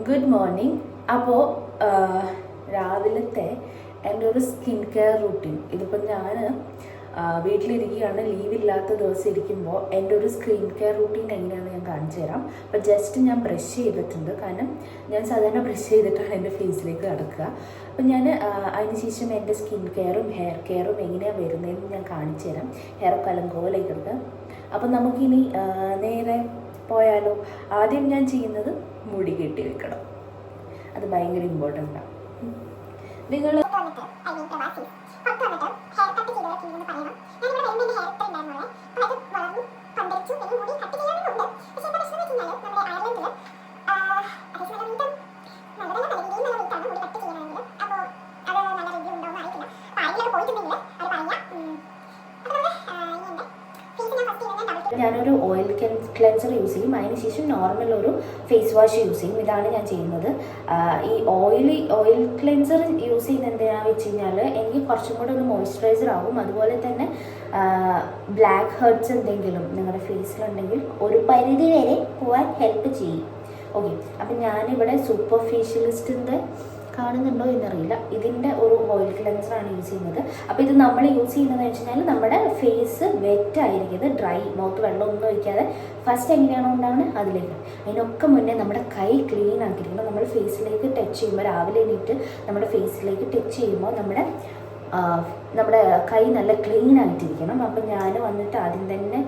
Good morning. അപ്പോൾ രാവിലത്തെ എൻ്റെ ഒരു സ്കിൻ കെയർ റൂട്ടീൻ ഇതിപ്പോൾ ഞാൻ വീട്ടിലിരിക്കുകയാണ്, ലീവില്ലാത്ത ദിവസം ഇരിക്കുമ്പോൾ എൻ്റെ ഒരു സ്കിൻ കെയർ റൂട്ടീൻ എങ്ങനെയാണെന്ന് ഞാൻ കാണിച്ചു തരാം. അപ്പോൾ ജസ്റ്റ് ഞാൻ ബ്രഷ് ചെയ്തിട്ടുണ്ട്, കാരണം ഞാൻ സാധാരണ ബ്രഷ് ചെയ്തിട്ടാണ് എൻ്റെ ഫേസിലേക്ക് കിടക്കുക. അപ്പോൾ ഞാൻ അതിനുശേഷം എൻ്റെ സ്കിൻ കെയറും ഹെയർ കെയറും എങ്ങനെയാണ് വരുന്നതെന്ന് ഞാൻ കാണിച്ചു തരാം. ഹെയർ കലങ്കോലേക്ക് എടുക്കുക. അപ്പോൾ നമുക്കിനി നേരെ പോയാലോ. ആദ്യം ഞാൻ ചെയ്യുന്നത് മുടി കെട്ടി വെക്കണം. അത് ഭയങ്കര ഇമ്പോർട്ടൻ്റാണ്. നിങ്ങൾ ഞാനൊരു ഓയിൽ ക്ലെൻസർ യൂസ് ചെയ്യും, അതിനുശേഷം നോർമൽ ഒരു ഫേസ് വാഷ് യൂസ് ചെയ്യും. ഇതാണ് ഞാൻ ചെയ്യുന്നത്. ഈ ഓയിൽ ക്ലെൻസർ യൂസ് ചെയ്യുന്നത് എന്തിനാണെന്ന് വെച്ച് കഴിഞ്ഞാൽ എനിക്ക് കുറച്ചും കൂടെ ഒന്ന് മോയ്സ്ചറൈസർ ആകും. അതുപോലെ തന്നെ ബ്ലാക്ക് ഹെഡ്സ് എന്തെങ്കിലും നിങ്ങളുടെ ഫേസിലുണ്ടെങ്കിൽ ഒരു പരിധി വരെ പോകാൻ ഹെൽപ്പ് ചെയ്യും. ഓക്കെ, അപ്പം ഞാനിവിടെ സൂപ്പർ ഫേഷ്യലിസ്റ്റിൻ്റെ കാണുന്നുണ്ടോ എന്നറിയില്ല, ഇതിൻ്റെ ഒരു ഓയിൽ ക്ലെൻസറാണ് യൂസ് ചെയ്യുന്നത്. അപ്പോൾ ഇത് നമ്മൾ യൂസ് ചെയ്യുന്നതെന്ന് വെച്ച് കഴിഞ്ഞാൽ നമ്മുടെ ഫേസ് വെറ്റ് ആയിരിക്കുന്നത്, ഡ്രൈ മൗത്ത് വെള്ളമൊന്നും ഒഴിക്കാതെ ഫസ്റ്റ് എങ്ങനെയാണോ ഉണ്ടാവുന്നത് അതിലേക്ക്. അതിനൊക്കെ മുന്നേ നമ്മുടെ കൈ ക്ലീൻ ആക്കിയിരിക്കണം. നമ്മൾ ഫേസിലേക്ക് ടച്ച് ചെയ്യുമ്പോൾ, രാവിലെ എണീറ്റ് നമ്മുടെ ഫേസിലേക്ക് ടച്ച് ചെയ്യുമ്പോൾ നമ്മുടെ കൈ നല്ല ക്ലീൻ ആയിട്ടിരിക്കണം. അപ്പം ഞാൻ വന്നിട്ട് ആദ്യം തന്നെ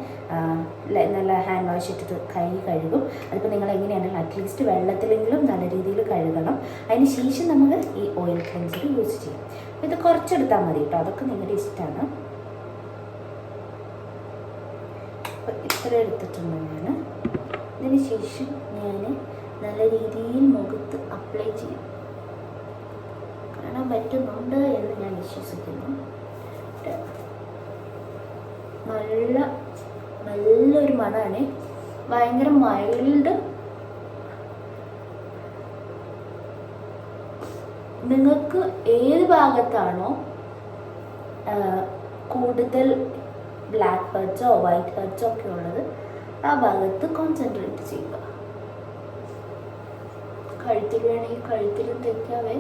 നല്ല ഹാൻഡ് വാഷ് ഇട്ടിട്ട് കൈ കഴുകും. അതിപ്പോൾ നിങ്ങൾ എങ്ങനെയാണെങ്കിലും അറ്റ്ലീസ്റ്റ് വെള്ളത്തിലെങ്കിലും നല്ല രീതിയിൽ കഴുകണം. അതിന് ശേഷം നമ്മൾ ഈ ഓയിൽ ക്ലെൻസർ യൂസ് ചെയ്യും. ഇത് കുറച്ചെടുത്താൽ മതി കേട്ടോ, അതൊക്കെ നിങ്ങളുടെ ഇഷ്ടമാണ്. അപ്പോൾ ഇത്ര എടുത്തിട്ടുണ്ട് ഞാൻ. ഇതിന് ശേഷം ഞാൻ നല്ല രീതിയിൽ മുഖത്ത് അപ്ലൈ ചെയ്യും. പറ്റുന്നുണ്ട് എന്ന് ഞാൻ വിശ്വസിക്കുന്നു. നല്ലൊരു മണമാണ്, ഭയങ്കര മൈൽഡ്. നിങ്ങൾക്ക് ഏത് ഭാഗത്താണോ കൂടുതൽ ബ്ലാക്ക് ഹെഡ്സോ വൈറ്റ് ഹെഡ്സോ ഒക്കെ ഉള്ളത് ആ ഭാഗത്ത് കോൺസെൻട്രേറ്റ് ചെയ്യുക. കഴുത്തിൽ വേണമെങ്കിൽ കഴുത്തിലും തേക്കാവേ.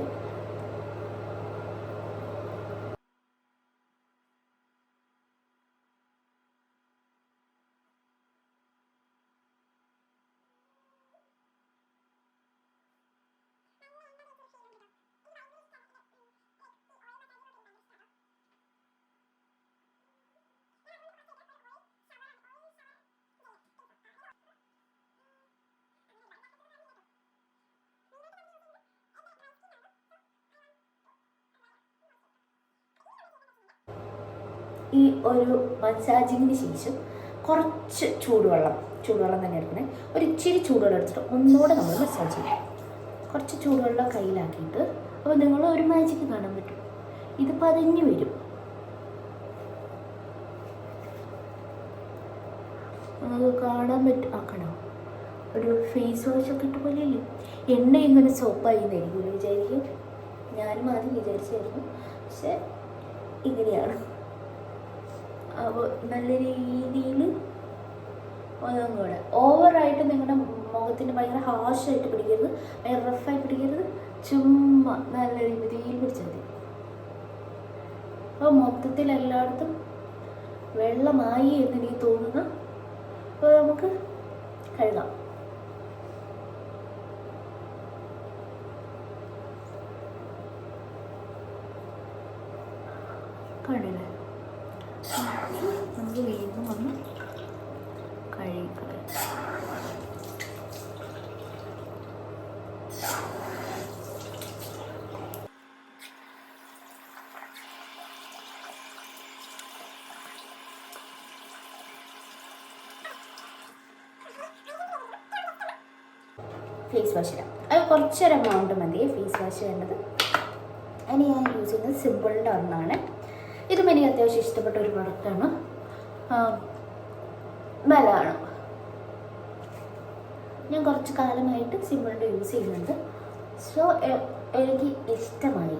ഈ ഒരു മസാജിങ്ങിന് ശേഷം കുറച്ച് ചൂടുവെള്ളം തന്നെ എടുക്കണേ. ഒരു ഇച്ചിരി ചൂടുവെള്ളം എടുത്തിട്ട് ഒന്നുകൂടെ നമ്മൾ മസാജ് ചെയ്യും. കുറച്ച് ചൂടുവെള്ളം കയ്യിലാക്കിയിട്ട്. അപ്പോൾ നിങ്ങൾ ഒരു മാജിക്ക് കാണാൻ പറ്റും, ഇത് പതിഞ്ഞ് വരും. നിങ്ങൾക്ക് കാണാൻ പറ്റും. ആക്കണോ ഒരു ഫേസ് വാഷ് ഒക്കെ ഇട്ട് പോലെയല്ലേ, എണ്ണ ഇങ്ങനെ സോപ്പായി എന്നായിരിക്കും വിചാരിക്കും. ഞാനും ആദ്യം വിചാരിച്ചായിരുന്നു, പക്ഷെ ഇങ്ങനെയാണ്. അപ്പോൾ നല്ല രീതിയിൽ ഒന്നും കൂടെ ഓവറായിട്ട് നിങ്ങളുടെ മുഖത്തിന് ഭയങ്കര ഹാർഷായിട്ട് പിടിക്കരുത്, ഭയങ്കര റഫായി പിടിക്കരുത്. ചുമ്മാ നല്ല രീതിയിൽ പിടിച്ചാൽ മതി. അപ്പോൾ മൊത്തത്തിൽ എല്ലായിടത്തും വെള്ളമായി എന്നെനിക്ക് തോന്നുന്നു. അപ്പോൾ നമുക്ക് കഴുകാം. കണ്ടില്ലേ, നമുക്ക് വീണ്ടും വന്ന് കഴുകിക്കളയാം. ഫേസ് വാഷ് ഇടാം. അത് കുറച്ചൊരു എമൗണ്ട് മതി ഫേസ് വാഷ് വേണ്ടത്. അതിന് ഞാൻ യൂസ് ചെയ്യുന്നത് സിമ്പിളിൻ്റെ ഒന്നാണ്. ഇതും എനിക്ക് അത്യാവശ്യം ഇഷ്ടപ്പെട്ട ഒരു പ്രൊഡക്റ്റാണ്. നല്ലതാണ്. ഞാൻ കുറച്ച് കാലമായിട്ട് സിമ്പിളിൻ്റെ യൂസ് ചെയ്യുന്നുണ്ട്. സോ എനിക്ക് ഇഷ്ടമായി.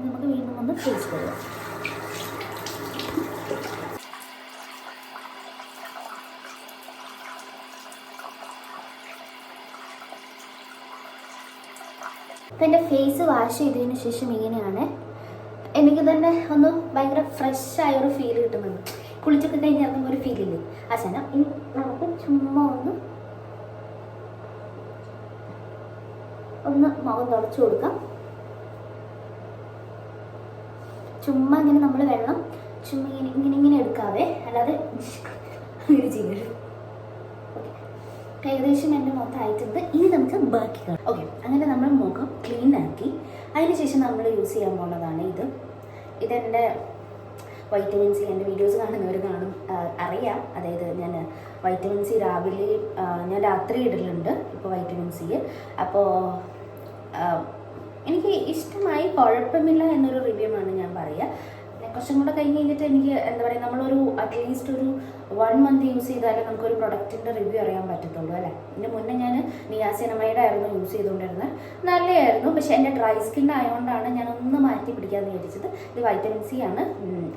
നമുക്ക് വീണ്ടും ഒന്ന് ഫേസ് ചെയ്യാം. അപ്പോൾ എൻ്റെ ഫേസ് വാഷ് ചെയ്തതിന് ശേഷം ഇങ്ങനെയാണ്. എനിക്ക് തന്നെ ഒന്ന് ഭയങ്കര ഫ്രഷ് ആയൊരു ഫീൽ കിട്ടുന്നുണ്ട്. കുളിച്ചൊക്കെ കഴിഞ്ഞ് ഇറങ്ങുമ്പോൾ ഒരു ഫീലില്ലേ ആ ശന. ഇനി നമുക്ക് ചുമ്മാ ഒന്ന് മുഖം തുടച്ചു കൊടുക്കാം. ചുമ്മാ ഇങ്ങനെ നമ്മൾ വെള്ളം ചുമ്മാ ഇങ്ങനെ എടുക്കാതെ, അല്ലാതെ അങ്ങനെ ചെയ്യരുത്. ഓക്കെ, ഏകദേശം എൻ്റെ മുഖം ആയിട്ടുണ്ട്. ഇനി നമുക്ക് ബാക്കി കാണാം. ഓക്കെ, അങ്ങനെ നമ്മൾ മുഖം ക്ലീൻ ആക്കി അതിനുശേഷം നമ്മൾ യൂസ് ചെയ്യാൻ പോകുന്നതാണ് ഇതെൻ്റെ വൈറ്റമിൻ സി. എൻ്റെ വീഡിയോസ് കാണുന്നവർ അറിയാം. അതായത് ഞാൻ വൈറ്റമിൻ സി രാവിലെ ഞാൻ രാത്രി ഇടലുണ്ട് ഇപ്പോൾ വൈറ്റമിൻ സി. അപ്പോൾ എനിക്ക് ഇഷ്ടമായി, കുഴപ്പമില്ല എന്നൊരു റിവ്യൂ ആണ് ഞാൻ പറയുക. കുറച്ചും കൂടെ കഴിഞ്ഞ് കഴിഞ്ഞിട്ട് എനിക്ക് എന്താ പറയുക, നമ്മളൊരു അറ്റ്ലീസ്റ്റ് ഒരു 1 month യൂസ് ചെയ്താലേ നമുക്കൊരു പ്രൊഡക്റ്റിൻ്റെ റിവ്യൂ അറിയാൻ പറ്റത്തുള്ളൂ അല്ലേ. ഇതിന് മുന്നേ ഞാൻ നിയാസിനമൈഡ് ആയിരുന്നു യൂസ് ചെയ്തുകൊണ്ടിരുന്നത്, നല്ലതായിരുന്നു. പക്ഷേ എൻ്റെ ഡ്രൈ സ്കിൻ ആയതുകൊണ്ടാണ് ഞാൻ ഒന്ന് മാറ്റി പിടിക്കാമെന്ന് വിചാരിച്ചത്. ഇത് വൈറ്റമിൻ സി ആണ്.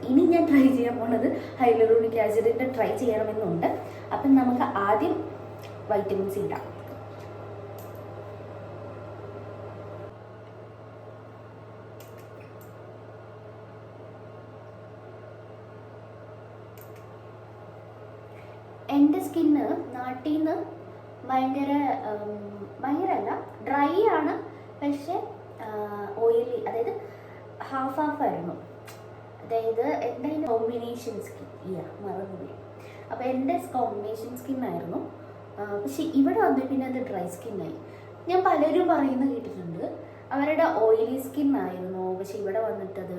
ഇനി ഞാൻ ട്രൈ ചെയ്യാൻ പോകുന്നത് ഹൈലൂറോണിക് ആസിഡിൻ്റെ ട്രൈ ചെയ്യണമെന്നുണ്ട്. അപ്പം നമുക്ക് ആദ്യം വൈറ്റമിൻ സി ഇടാം. എൻ്റെ സ്കിന്ന് നാട്ടിൽ നിന്ന് ഭയങ്കരമല്ല, ഡ്രൈ ആണ്. പക്ഷേ ഓയിലി, അതായത് ഹാഫ് ആയിരുന്നു. അതായത് എൻ്റെ കോമ്പിനേഷൻ സ്കിൻ മറന്നുപോയി. അപ്പോൾ എൻ്റെ കോമ്പിനേഷൻ സ്കിന്നായിരുന്നു. പക്ഷെ ഇവിടെ വന്നു പിന്നെ അത് ഡ്രൈ സ്കിന്നായി. ഞാൻ പലരും പറയുന്നത് കേട്ടിട്ടുണ്ട് അവരുടെ ഓയിലി സ്കിൻ ആയിരുന്നു, പക്ഷെ ഇവിടെ വന്നിട്ട് അത്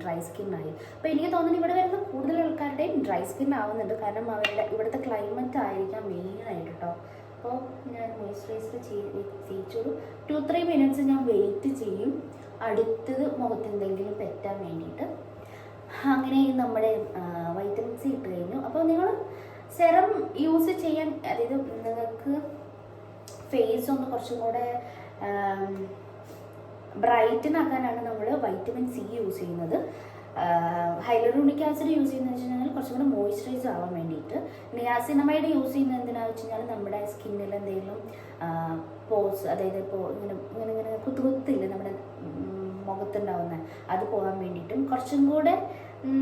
ഡ്രൈ സ്കിന്നായി. അപ്പോൾ എനിക്ക് തോന്നുന്നു ഇവിടെ വരുന്ന കൂടുതൽ ആൾക്കാരുടെയും ഡ്രൈ സ്കിൻ ആവുന്നുണ്ട്. കാരണം അവരുടെ ഇവിടുത്തെ ക്ലൈമറ്റ് ആയിരിക്കാം മെയിനായിട്ട് കേട്ടോ. അപ്പോൾ ഞാൻ മോയ്സ്ചറൈസർ ചെയ്യിച്ചൊരു 2-3 minutes ഞാൻ വെയിറ്റ് ചെയ്യും, അടുത്തത് മുഖത്ത് എന്തെങ്കിലും പറ്റാൻ വേണ്ടിയിട്ട്. അങ്ങനെ നമ്മുടെ വൈറ്റമിൻ സി ഇട്ട് കഴിഞ്ഞു. അപ്പോൾ നിങ്ങൾ സെറം യൂസ് ചെയ്യാൻ, അതായത് നിങ്ങൾക്ക് ഫേസ് ഒന്ന് കുറച്ചും കൂടെ ബ്രൈറ്റൻ ആക്കാനാണ് നമ്മൾ വൈറ്റമിൻ സി യൂസ് ചെയ്യുന്നത്. ഹൈലൂറോണിക് ആസിഡ് യൂസ് ചെയ്യുന്നത് വെച്ച് കഴിഞ്ഞാൽ കുറച്ചും കൂടെ മോയ്സ്ചറൈസ് ആവാൻ വേണ്ടിയിട്ട്. നിയാസിനമൈഡ് യൂസ് ചെയ്യുന്നത് എന്തിനാണെന്ന് വെച്ച് കഴിഞ്ഞാൽ നമ്മുടെ സ്കിന്നിൽ എന്തെങ്കിലും പോസ്, അതായത് ഇപ്പോൾ ഇങ്ങനെ കുത്തുകുത്തില്ല നമ്മുടെ മുഖത്തുണ്ടാവുന്ന, അത് പോകാൻ വേണ്ടിയിട്ടും കുറച്ചും കൂടെ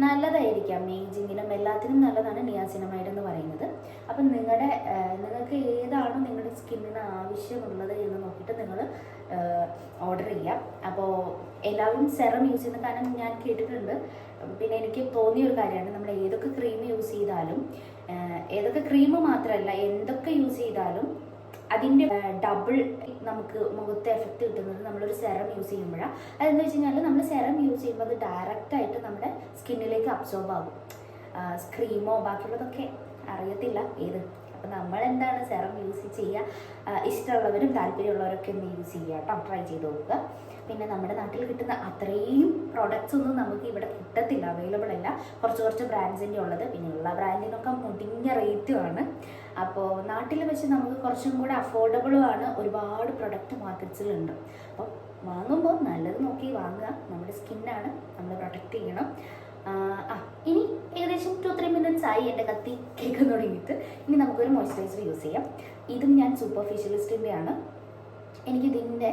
നല്ലതായിരിക്കാം. ഏജിങ്ങിനും എല്ലാത്തിനും നല്ലതാണ് നിയാസിനമൈഡ് എന്ന് പറയുന്നത്. അപ്പം നിങ്ങൾക്ക് ഏതാണ് നിങ്ങളുടെ സ്കിന്നിന് ആവശ്യമുള്ളത് എന്ന് നോക്കിയിട്ട് നിങ്ങൾ ഓർഡർ ചെയ്യാം. അപ്പോൾ എല്ലാവരും സെറം യൂസ് ചെയ്യുന്ന, കാരണം ഞാൻ കേട്ടിട്ടുണ്ട്, പിന്നെ എനിക്ക് തോന്നിയൊരു കാര്യമാണ്, നമ്മൾ ഏതൊക്കെ ക്രീം യൂസ് ചെയ്താലും, ഏതൊക്കെ ക്രീം മാത്രമല്ല എന്തൊക്കെ യൂസ് ചെയ്താലും അതിൻ്റെ ഡബിൾ നമുക്ക് മുഖത്തെ എഫക്റ്റ് കിട്ടുന്നത് നമ്മളൊരു സെറം യൂസ് ചെയ്യുമ്പോഴാണ്. അതെന്ന് വെച്ച് കഴിഞ്ഞാൽ നമ്മൾ സെറം യൂസ് ചെയ്യുമ്പോൾ അത് ഡയറക്റ്റായിട്ട് നമ്മുടെ സ്കിന്നിലേക്ക് അബ്സോർബ് ആകും. ക്രീമോ ബാക്കിയുള്ളതൊക്കെ അറിയത്തില്ല ഏത്. അപ്പം നമ്മളെന്താണ് സെറം യൂസ് ചെയ്യുക, ഇഷ്ടമുള്ളവരും താല്പര്യമുള്ളവരൊക്കെ ഒന്ന് യൂസ് ചെയ്യുക കേട്ടോ, ട്രൈ ചെയ്ത് നോക്കുക. പിന്നെ നമ്മുടെ നാട്ടിൽ കിട്ടുന്ന അത്രയും പ്രോഡക്റ്റ്സ് ഒന്നും നമുക്ക് ഇവിടെ കിട്ടത്തില്ല, അവൈലബിൾ അല്ല. കുറച്ച് ബ്രാൻഡ്സിൻ്റെ ഉള്ളത്, പിന്നെ ഉള്ള ബ്രാൻഡിനൊക്കെ മുടിഞ്ഞ റേറ്റുമാണ്. അപ്പോൾ നാട്ടിൽ വെച്ച് നമുക്ക് കുറച്ചും കൂടെ അഫോർഡബിളും ആണ്. ഒരുപാട് പ്രൊഡക്റ്റ് മാർക്കറ്റ്സിലുണ്ട്. അപ്പോൾ വാങ്ങുമ്പോൾ നല്ലത് നോക്കി വാങ്ങുക. നമ്മുടെ സ്കിന്നാണ്, നമ്മൾ പ്രൊട്ടക്റ്റ് ചെയ്യണം. ഇനി ഏകദേശം 2-3 minutes ആയി എൻ്റെ കത്തി കേൾക്കാൻ തുടങ്ങിയിട്ട്. ഇനി നമുക്കൊരു മോയ്സ്ചറൈസർ യൂസ് ചെയ്യാം. ഇതും ഞാൻ സൂപ്പർഫിഷ്യലിസ്റ്റിൻ്റെ ആണ്. എനിക്കിതിൻ്റെ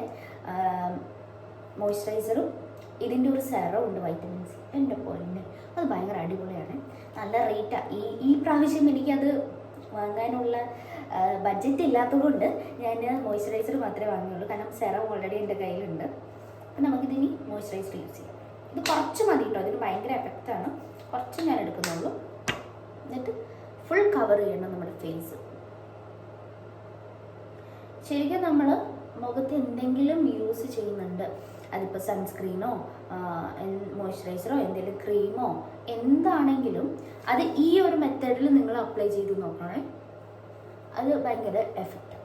മോയ്സ്ചറൈസറും ഇതിൻ്റെ ഒരു സെറം ഉണ്ട് വൈറ്റമിൻ സി. എൻ്റെ പൊന്നെ, അത് ഭയങ്കര അടിപൊളിയാണ്, നല്ല റേറ്റാണ്. ഈ പ്രാവശ്യം എനിക്കത് വാങ്ങാനുള്ള ബഡ്ജറ്റ് ഇല്ലാത്തതുകൊണ്ട് ഞാൻ മോയ്സ്ചറൈസർ മാത്രമേ വാങ്ങുകയുള്ളൂ. കാരണം സെറം ഓൾറെഡി എൻ്റെ കയ്യിലുണ്ട്. അപ്പം നമുക്കിതിനി മോയ്സ്ചറൈസർ യൂസ് ചെയ്യാം. ഇത് കുറച്ച് മതി കേട്ടോ, അതിന് ഭയങ്കര എഫക്റ്റാണ്. കുറച്ച് ഞാൻ എടുക്കുന്നുള്ളൂ. എന്നിട്ട് ഫുൾ കവർ ചെയ്യണം നമ്മുടെ ഫേസ്. ശരിക്കും നമ്മൾ മുഖത്ത് എന്തെങ്കിലും യൂസ് ചെയ്യുന്നുണ്ട്, അതിപ്പോൾ സൺസ്ക്രീനോ മോയ്സ്ചറൈസറോ എന്തെങ്കിലും ക്രീമോ എന്താണെങ്കിലും അത് ഈ ഒരു മെത്തേഡിൽ നിങ്ങൾ അപ്ലൈ ചെയ്ത് നോക്കണേ. അത് ഭയങ്കര എഫക്റ്റ്.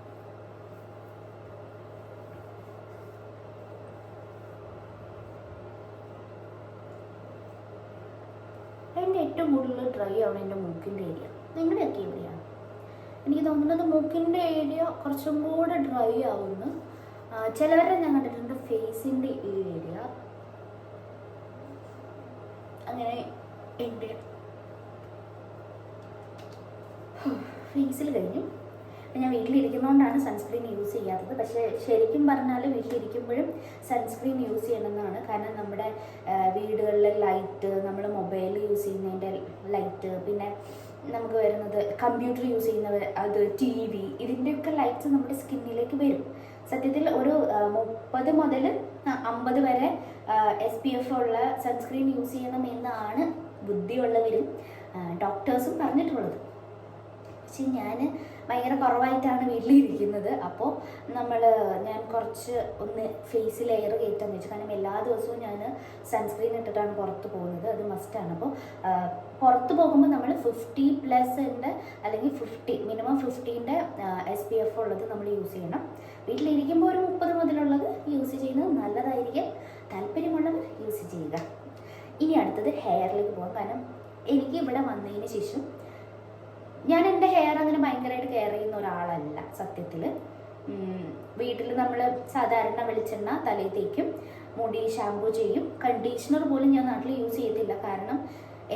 എൻ്റെ ഏറ്റവും കൂടുതൽ ഡ്രൈ ആണ് എൻ്റെ മൂക്കിൻ്റെ ഏരിയ. നിങ്ങളുടെയൊക്കെ എവിടെയാണ്? എനിക്ക് തോന്നുന്നത് മൂക്കിൻ്റെ ഏരിയ കുറച്ചും കൂടെ ഡ്രൈ ആവുന്നു. ചിലവരെ ഞാൻ കണ്ടിട്ടുണ്ട് ഫേസിൻ്റെ ഏരിയ. അങ്ങനെ എൻ്റെ ഫേസിൽ കഴിഞ്ഞു. അപ്പം ഞാൻ വീട്ടിലിരിക്കുന്നതുകൊണ്ടാണ് സൺസ്ക്രീൻ യൂസ് ചെയ്യാത്തത്. പക്ഷേ ശരിക്കും പറഞ്ഞാൽ വീട്ടിലിരിക്കുമ്പോഴും സൺസ്ക്രീൻ യൂസ് ചെയ്യണമെന്നാണ്. കാരണം നമ്മുടെ വീടുകളിലെ ലൈറ്റ്, നമ്മൾ മൊബൈൽ യൂസ് ചെയ്യുന്നതിൻ്റെ ലൈറ്റ്, പിന്നെ നമുക്ക് വരുന്നത് കമ്പ്യൂട്ടർ യൂസ് ചെയ്യുന്നവർ, അത് TV, ഇതിൻ്റെയൊക്കെ ലൈറ്റ്സ് നമ്മുടെ സ്കിന്നിലേക്ക് വരും. സത്യത്തിൽ ഒരു 30 മുതൽ 50 വരെ SPF ഉള്ള സൺസ്ക്രീൻ യൂസ് ചെയ്യണം എന്നാണ് ബുദ്ധിയുള്ളവരും ഡോക്ടേഴ്സും പറഞ്ഞിട്ടുള്ളത്. പക്ഷേ ഞാൻ ഭയങ്കര കുറവായിട്ടാണ് വീട്ടിലിരിക്കുന്നത്. അപ്പോൾ ഞാൻ കുറച്ച് ഒന്ന് ഫേസ് ലെയർ കയറ്റാന്ന് വെച്ചു. കാരണം എല്ലാ ദിവസവും ഞാൻ സൺസ്ക്രീൻ ഇട്ടിട്ടാണ് പുറത്ത് പോകുന്നത്, അത് മസ്റ്റാണ്. അപ്പോൾ പുറത്ത് പോകുമ്പോൾ നമ്മൾ 50+ അല്ലെങ്കിൽ മിനിമം 50ൻ്റെ SPF ഉള്ളത് നമ്മൾ യൂസ് ചെയ്യണം. വീട്ടിലിരിക്കുമ്പോൾ ഒരു 30 മുതലുള്ളത് യൂസ് ചെയ്യുന്നത് നല്ലതായിരിക്കും. താല്പര്യമുള്ളവർ യൂസ് ചെയ്യുക. ഇനി അടുത്തത് ഹെയറിലേക്ക് പോകാം. കാരണം എനിക്ക് ഇവിടെ വന്നതിന് ശേഷം ഞാൻ എൻ്റെ ഹെയർ അങ്ങനെ ഭയങ്കരമായിട്ട് കെയർ ചെയ്യുന്ന ഒരാളല്ല സത്യത്തിൽ. വീട്ടിൽ നമ്മൾ സാധാരണ വെളിച്ചെണ്ണ തലയിൽ തേക്കും, മുടി ഷാമ്പു ചെയ്യും. കണ്ടീഷണർ പോലും ഞാൻ നാട്ടിൽ യൂസ് ചെയ്തില്ല. കാരണം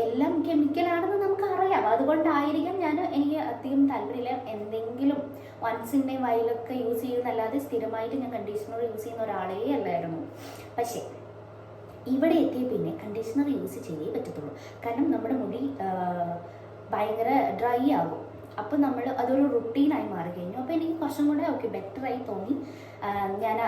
എല്ലാം കെമിക്കലാണെന്ന് നമുക്ക് അറിയാം. അതുകൊണ്ടായിരിക്കും എനിക്ക് അധികം താല്പര്യമില്ല. എന്തെങ്കിലും വൺസ് ഇൻ എ വൈലൊക്കെ യൂസ് ചെയ്യുന്നല്ലാതെ സ്ഥിരമായിട്ട് ഞാൻ കണ്ടീഷണർ യൂസ് ചെയ്യുന്ന ഒരാളേ അല്ലായിരുന്നു. പക്ഷേ ഇവിടെ എത്തിയ പിന്നെ കണ്ടീഷണർ യൂസ് ചെയ്യേ പറ്റത്തുള്ളൂ. കാരണം നമ്മുടെ മുടി ഭയങ്കര ഡ്രൈ ആകും. അപ്പോൾ അതൊരു റുട്ടീനായി മാറി കഴിഞ്ഞു. അപ്പോൾ എനിക്ക് കുറച്ചും കൂടെ ബെറ്ററായി തോന്നി. ഞാൻ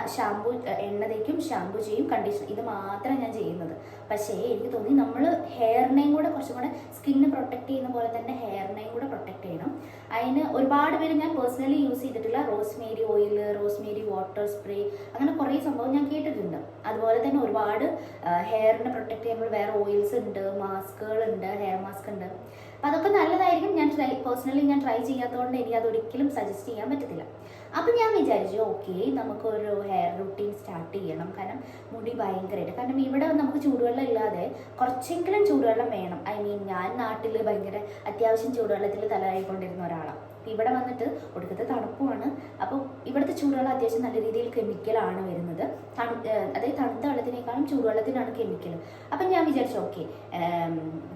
എണ്ണ തേക്കും, ഷാമ്പു ചെയ്യും, കണ്ടീഷണർ, ഇത് മാത്രമേ ഞാൻ ചെയ്യുന്നത്. പക്ഷേ എനിക്ക് തോന്നി നമ്മൾ ഹെയറിനെയും കൂടെ കുറച്ചും കൂടെ സ്കിന്ന് പ്രൊട്ടക്ട് ചെയ്യുന്ന പോലെ തന്നെ ഹെയറിനെയും കൂടെ പ്രൊട്ടക്ട് ചെയ്യണം. അതിന് ഒരുപാട് പേര് ഞാൻ പേഴ്സണലി യൂസ് ചെയ്തിട്ടില്ല. Rosemary oil, Rosemary water spray, അങ്ങനെ കുറേ സംഭവം ഞാൻ കേട്ടിട്ടുണ്ട്. അതുപോലെ തന്നെ ഒരുപാട് ഹെയറിനെ പ്രൊട്ടക്ട് ചെയ്യുമ്പോൾ വേറെ ഓയിൽസ് ഉണ്ട്, മാസ്കുകളുണ്ട്, ഹെയർ മാസ്ക് ഉണ്ട്. അപ്പം അതൊക്കെ നല്ലതായിരിക്കും. പേഴ്സണലി ഞാൻ ട്രൈ ചെയ്യാത്തതുകൊണ്ട് എനിക്ക് അതൊരിക്കലും സജസ്റ്റ് ചെയ്യാൻ പറ്റത്തില്ല. അപ്പം ഞാൻ വിചാരിച്ചു ഓക്കെ, നമുക്കൊരു ഹെയർ റുട്ടീൻ സ്റ്റാർട്ട് ചെയ്യണം. കാരണം മുടി ഭയങ്കരമായിട്ട്, കാരണം ഇവിടെ നമുക്ക് ചൂടുവെള്ളം ഇല്ലാതെ കുറച്ചെങ്കിലും ചൂടുവെള്ളം വേണം. ഞാൻ നാട്ടിൽ ഭയങ്കര അത്യാവശ്യം ചൂടുവെള്ളത്തിൽ തലയായിക്കൊണ്ടിരുന്ന ഒരാളാണ്. ഇവിടെ വന്നിട്ട് ഒടുക്കത്തെ തണുപ്പുമാണ്. അപ്പോൾ ഇവിടുത്തെ ചൂടുവെള്ളം അത്യാവശ്യം നല്ല രീതിയിൽ കെമിക്കലാണ് വരുന്നത്. അതായത് തണുത്ത വെള്ളത്തിനേക്കാളും ചൂടുവെള്ളത്തിനാണ് കെമിക്കൽ. അപ്പം ഞാൻ വിചാരിച്ചു ഓക്കെ,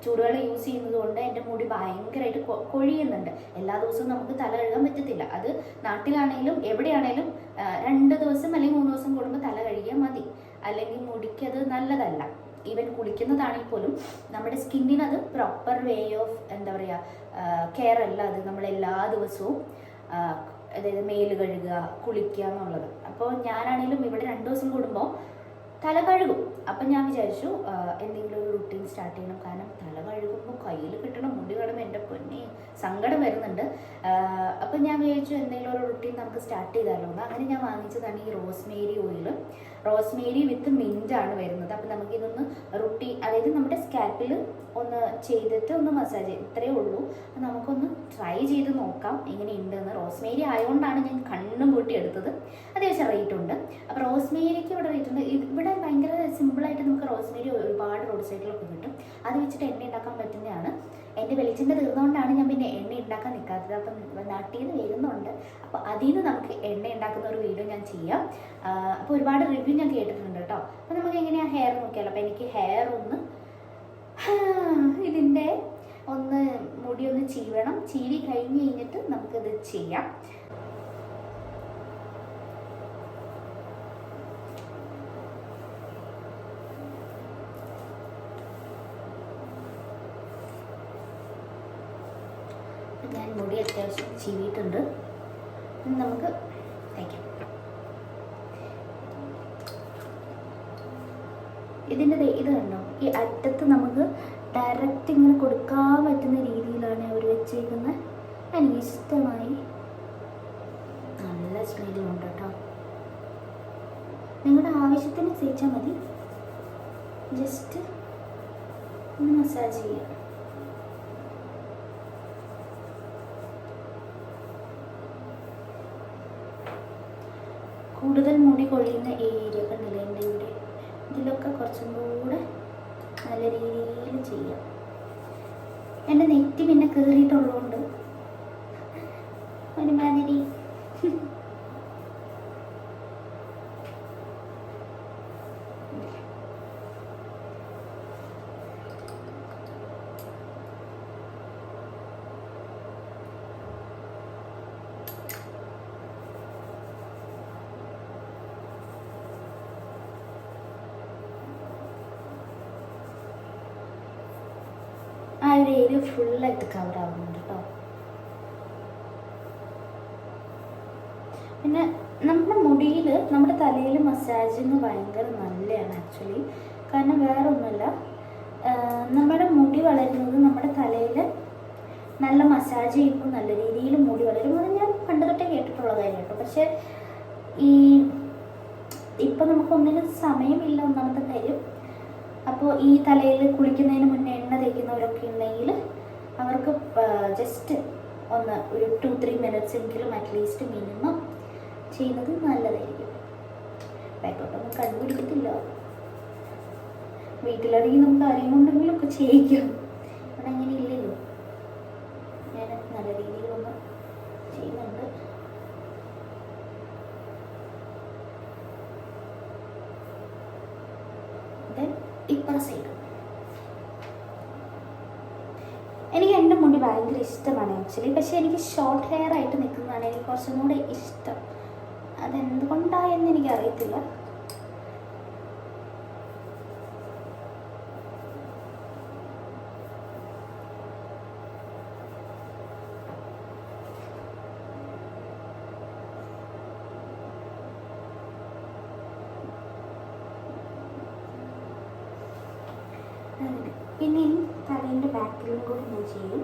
ചൂടുവെള്ളം യൂസ് ചെയ്യുന്നത് കൊണ്ട് എൻ്റെ മുടി ഭയങ്കരമായിട്ട് കൊഴിയുന്നുണ്ട്. എല്ലാ ദിവസവും നമുക്ക് തല കഴുകാൻ പറ്റത്തില്ല. അത് നാട്ടിലാണെങ്കിലും എവിടെയാണെങ്കിലും 2 ദിവസം അല്ലെങ്കിൽ 3 ദിവസം കൂടുമ്പോൾ തല കഴുകിയാൽ മതി. അല്ലെങ്കിൽ മുടിക്കത് നല്ലതല്ല. ഈവൻ കുളിക്കുന്നതാണെങ്കിൽ പോലും നമ്മുടെ സ്കിന്നിനത് പ്രോപ്പർ വേ ഓഫ് കെയർ അല്ല അത്. നമ്മളെല്ലാ ദിവസവും അതായത് മേല് കഴുകുക, കുളിക്കുക എന്നുള്ളത്. അപ്പോൾ ഞാനാണെങ്കിലും ഇവിടെ 2 ദിവസം കൂടുമ്പോൾ തല കഴുകും. അപ്പം ഞാൻ വിചാരിച്ചു എന്തെങ്കിലും ഒരു റുട്ടീൻ സ്റ്റാർട്ട് ചെയ്യണം. കാരണം തല കഴുകുമ്പോൾ കയ്യിൽ കിട്ടണം, മുടി കാണുമ്പോൾ എൻ്റെ പൊന്നെ സങ്കടം വരുന്നുണ്ട്. അപ്പം ഞാൻ വിചാരിച്ചു എന്തെങ്കിലും ഒരു റുട്ടീൻ നമുക്ക് സ്റ്റാർട്ട് ചെയ്താലോ എന്ന്. അങ്ങനെ ഞാൻ വാങ്ങിച്ചതാണ് ഈ റോസ്മേരി ഓയിൽ. റോസ്മേരി വിത്ത് മിൻ്റാണ് വരുന്നത്. അപ്പം നമുക്കിതൊന്ന് അതായത് നമ്മുടെ സ്കാൽപ്പിൽ ഒന്ന് ചെയ്തിട്ട് ഒന്ന് മസാജ് ചെയ്യും, ഇത്രയേ ഉള്ളൂ. അപ്പം നമുക്കൊന്ന് ട്രൈ ചെയ്ത് നോക്കാം എങ്ങനെയുണ്ടെന്ന്. റോസ്മേരി ആയതുകൊണ്ടാണ് ഞാൻ കണ്ണും പൂട്ടി എടുത്തത്. അത്യാവശ്യം റേറ്റ് ഉണ്ട്. അപ്പോൾ റോസ്മേരിക്ക് ഇവിടെ റേറ്റ് ഉണ്ട്. ഇവിടെ ഭയങ്കര സിമ്പിളായിട്ട് നമുക്ക് റോസ്മേരി ഒരുപാട് റോഡ് സൈഡിലൊക്കെ കിട്ടും. അത് വെച്ചിട്ട് എണ്ണ ഉണ്ടാക്കാൻ പറ്റുന്നതാണ്. എൻ്റെ വെളിച്ചെണ്ണ തീർന്നുകൊണ്ടാണ് ഞാൻ പിന്നെ എണ്ണ ഉണ്ടാക്കാൻ നിൽക്കാത്തത്. അപ്പം നാട്ടിൽ നിന്ന് വരുന്നുണ്ട്. അപ്പോൾ അതിൽ നിന്ന് നമുക്ക് എണ്ണ ഉണ്ടാക്കുന്ന ഒരു വീഡിയോ ഞാൻ ചെയ്യാം. അപ്പോൾ ഒരുപാട് റിവ്യൂ ഞാൻ കേട്ടിട്ടുണ്ട് കേട്ടോ. അപ്പോൾ നമുക്ക് എങ്ങനെയാണ് ഹെയർ നോക്കിയാലോ. അപ്പോൾ എനിക്ക് ഹെയർ ഇതിൻ്റെ മുടി ഒന്ന് ചീവണം. ചീവി കഴിഞ്ഞിട്ട് നമുക്കിത് ചെയ്യാം. ഞാൻ മുടി അത്യാവശ്യം ചീവിയിട്ടുണ്ട്. നമുക്ക് തേക്കാം. ഇത് കണ്ടോ, ഈ അറ്റത്ത് നമുക്ക് ഡയറക്റ്റ് ഇങ്ങനെ കൊടുക്കാൻ പറ്റുന്ന രീതിയിലാണ് അവർ വെച്ചേക്കുന്നത്. എനിക്കിഷ്ടമായി. നല്ല സ്മെല്ലുണ്ട് കേട്ടോ. നിങ്ങളുടെ ആവശ്യത്തിന് തേച്ചാൽ മതി. ജസ്റ്റ് ഒന്ന് മസാജ് ചെയ്യുക. കൂടുതൽ മുടി കൊഴിയുന്ന ഏരിയ കണ്ടില്ലേ എൻ്റെ ഇവിടെ, ഇതിലൊക്കെ കുറച്ചും കൂടെ നല്ല രീതിയിൽ ചെയ്യാം. എൻ്റെ നെറ്റി പിന്നെ കീറിയിട്ടുള്ളതുകൊണ്ട് ഒരുമാതിരി ഒരു ഏരിയ ഫുള്ളായിട്ട് കവർ ആവുന്നുണ്ട് കേട്ടോ. പിന്നെ നമ്മുടെ മുടിയിൽ, നമ്മുടെ തലയിൽ മസാജിങ് ഭയങ്കര നല്ലതാണ് ആക്ച്വലി. കാരണം വേറെ ഒന്നുമല്ല, നമ്മുടെ മുടി വളരുന്നത് നമ്മുടെ തലയിൽ നല്ല മസാജ് ചെയ്യുമ്പോൾ നല്ല രീതിയിൽ മുടി വളരും. അത് ഞാൻ പണ്ട് തൊട്ടേ കേട്ടിട്ടുള്ള കാര്യം കേട്ടോ. പക്ഷേ ഇപ്പം നമുക്കൊന്നിനും സമയമില്ല, ഒന്നാമത്തെ കാര്യം. അപ്പോൾ ഈ തലയിൽ കുളിക്കുന്നതിന് മുന്നേ എണ്ണ തേക്കുന്നവരൊക്കെ ഉണ്ടെങ്കിൽ അവർക്ക് ജസ്റ്റ് ഒന്ന് ഒരു 2-3 മിനിറ്റ്സ് എങ്കിലും അറ്റ്ലീസ്റ്റ് മിനിമം ചെയ്യുന്നത് നല്ലതായിരിക്കും. ബാക്കോട്ടൊന്നും കണ്ടുപിടിക്കത്തില്ല, വീട്ടിലാണെങ്കിൽ നമുക്ക് അറിയുന്നുണ്ടെങ്കിലും ഒക്കെ ചെയ്യിക്കാം. അവിടെ അങ്ങനെ ഇല്ലല്ലോ. ഞാൻ നല്ല രീതിയിലൊന്ന് ചെയ്യുന്നുണ്ട്. ഇപ്പുറ സൈഡ് എനിക്ക് എൻ്റെ മുടി ഭയങ്കര ഇഷ്ടമാണ് ആക്ച്വലി. പക്ഷേ എനിക്ക് ഷോർട്ട് ഹെയർ ആയിട്ട് നിൽക്കുന്നതാണ് എനിക്ക് കുറച്ചും കൂടെ ഇഷ്ടം. അതെന്തുകൊണ്ടായെന്ന് എനിക്കറിയത്തില്ല. പിന്നെ ഈ തലേൻ്റെ ബാക്കിലും കൂടി ഞാൻ ചെയ്യും.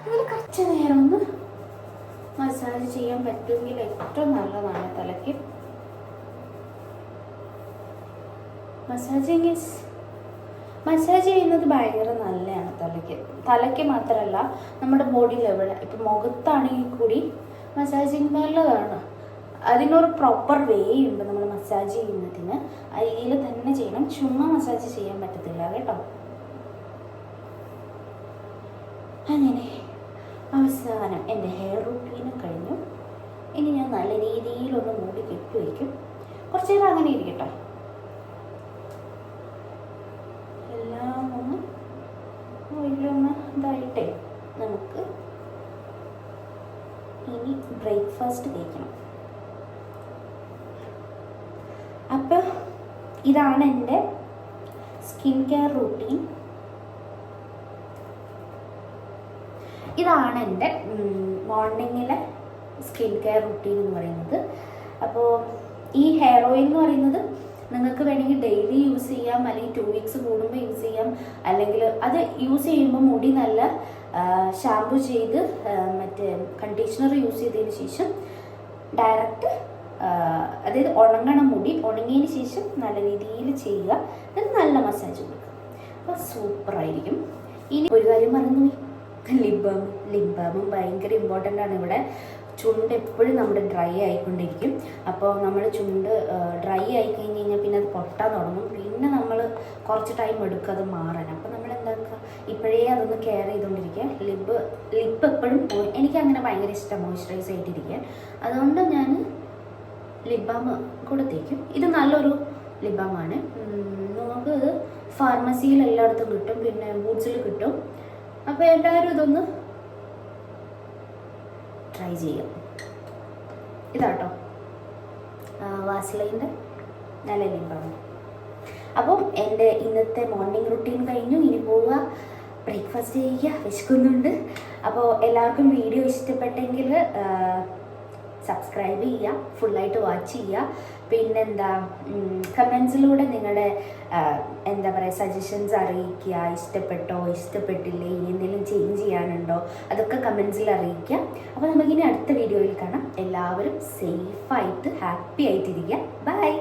ഇതിൽ കുറച്ച് നേരം ഒന്ന് മസാജ് ചെയ്യാൻ പറ്റുമെങ്കിൽ ഏറ്റവും നല്ലതാണ് തലയ്ക്ക്. മസാജ് ചെയ്യുന്നത് ഭയങ്കര നല്ലതാണ് തലയ്ക്ക് മാത്രമല്ല നമ്മുടെ ബോഡിയിൽ എവിടെ, ഇപ്പം മുഖത്താണെങ്കിൽ കൂടി മസാജിങ് നല്ലതാണ്. അതിനൊരു പ്രോപ്പർ വേ ഉണ്ട് നമ്മൾ മസാജ് ചെയ്യുന്നതിന്. അതിൽ തന്നെ ചെയ്യണം, ചുമ്മാ മസാജ് ചെയ്യാൻ പറ്റത്തില്ല കേട്ടോ. അങ്ങനെ അവസാനം എൻ്റെ ഹെയർ റൂട്ടീനും കഴിഞ്ഞു. ഇനി ഞാൻ നല്ല രീതിയിലൊന്ന് മൂടി കെട്ടി വയ്ക്കും. കുറച്ച് നേരം അങ്ങനെ ഇരിക്കട്ടെ. എല്ലാം ഒന്ന് ഓയിലൊന്ന് ഇതായിട്ടേ നമുക്ക് ഇനി ബ്രേക്ക്ഫാസ്റ്റ് കഴിക്കണം. അപ്പോൾ ഇതാണ് എൻ്റെ സ്കിൻ കെയർ റൂട്ടീൻ. ഇതാണ് എൻ്റെ മോർണിംഗിലെ സ്കിൻ കെയർ റൂട്ടീൻ എന്ന് പറയുന്നത്. അപ്പോൾ ഈ ഹെയർ ഓയിൽ എന്ന് പറയുന്നത് നിങ്ങൾക്ക് വേണമെങ്കിൽ ഡെയിലി യൂസ് ചെയ്യാം, അല്ലെങ്കിൽ 2 വീക്സ് കൂടുമ്പോൾ യൂസ് ചെയ്യാം. അല്ലെങ്കിൽ അത് യൂസ് ചെയ്യുമ്പോൾ മുടി നല്ല ഷാമ്പു ചെയ്ത് മറ്റേ കണ്ടീഷണർ യൂസ് ചെയ്തതിന് ശേഷം ഡയറക്റ്റ്, അതായത് മുടി ഉണങ്ങിയതിന് ശേഷം നല്ല രീതിയിൽ ചെയ്യുക. എന്നിട്ട് നല്ല മസാജ് കൊടുക്കുക. അപ്പോൾ സൂപ്പറായിരിക്കും. ഇനി ഒരു കാര്യം മറന്നുപോയി, ലിപ് ബാമും ഭയങ്കര ഇമ്പോർട്ടൻ്റ് ആണ്. ഇവിടെ ചുണ്ട് എപ്പോഴും നമ്മുടെ ഡ്രൈ ആയിക്കൊണ്ടിരിക്കും. അപ്പോൾ നമ്മൾ ചുണ്ട് ഡ്രൈ ആയി കഴിഞ്ഞ് കഴിഞ്ഞാൽ പിന്നെ അത് പൊട്ടാൻ തുടങ്ങും. പിന്നെ നമ്മൾ കുറച്ച് ടൈം എടുക്കും അത് മാറാൻ. അപ്പോൾ നമ്മൾ എന്താക്കുക, ഇപ്പോഴേ അതൊന്ന് കെയർ ചെയ്തുകൊണ്ടിരിക്കുക. ലിപ്പ് എപ്പോഴും എനിക്ക് അങ്ങനെ ഭയങ്കര ഇഷ്ടം മോയ്സ്ചറൈസ് ആയിട്ടിരിക്കാൻ. അതുകൊണ്ട് ഞാൻ ലിപ് ബാം കൂടെ തേക്കും. ഇത് നല്ലൊരു ലിപ് ബാമാണ്. നമുക്ക് ഫാർമസിയിൽ എല്ലായിടത്തും കിട്ടും, പിന്നെ ബൂട്ട്സിൽ കിട്ടും. അപ്പോൾ എല്ലാവരും ഇതൊന്ന് ട്രൈ ചെയ്യാം. ഇതാട്ടോ വാസ്ലൈൻ്റെ നല്ല ലിപ് ബാം. അപ്പം എൻ്റെ ഇന്നത്തെ മോർണിംഗ് റുട്ടീൻ കഴിഞ്ഞു. ഇനി പോവുക, ബ്രേക്ക്ഫാസ്റ്റ് ചെയ്യുക, വിശക്കുന്നുണ്ട്. അപ്പോൾ എല്ലാവർക്കും വീഡിയോ ഇഷ്ടപ്പെട്ടെങ്കിൽ സബ്സ്ക്രൈബ് ചെയ്യുക, ഫുള്ളായിട്ട് വാച്ച് ചെയ്യുക. പിന്നെന്താ, കമൻസിലൂടെ നിങ്ങളുടെ എന്താ പറയുക സജഷൻസ് അറിയിക്കുക. ഇഷ്ടപ്പെട്ടോ ഇഷ്ടപ്പെട്ടില്ലേ, ഇനി എന്തെങ്കിലും ചേഞ്ച് ചെയ്യാനുണ്ടോ, അതൊക്കെ കമൻസിൽ അറിയിക്കുക. അപ്പോൾ നമുക്കിനി അടുത്ത വീഡിയോയിൽ കാണാം. എല്ലാവരും സേഫായിട്ട് ഹാപ്പി ആയിട്ടിരിക്കുക. ബൈ.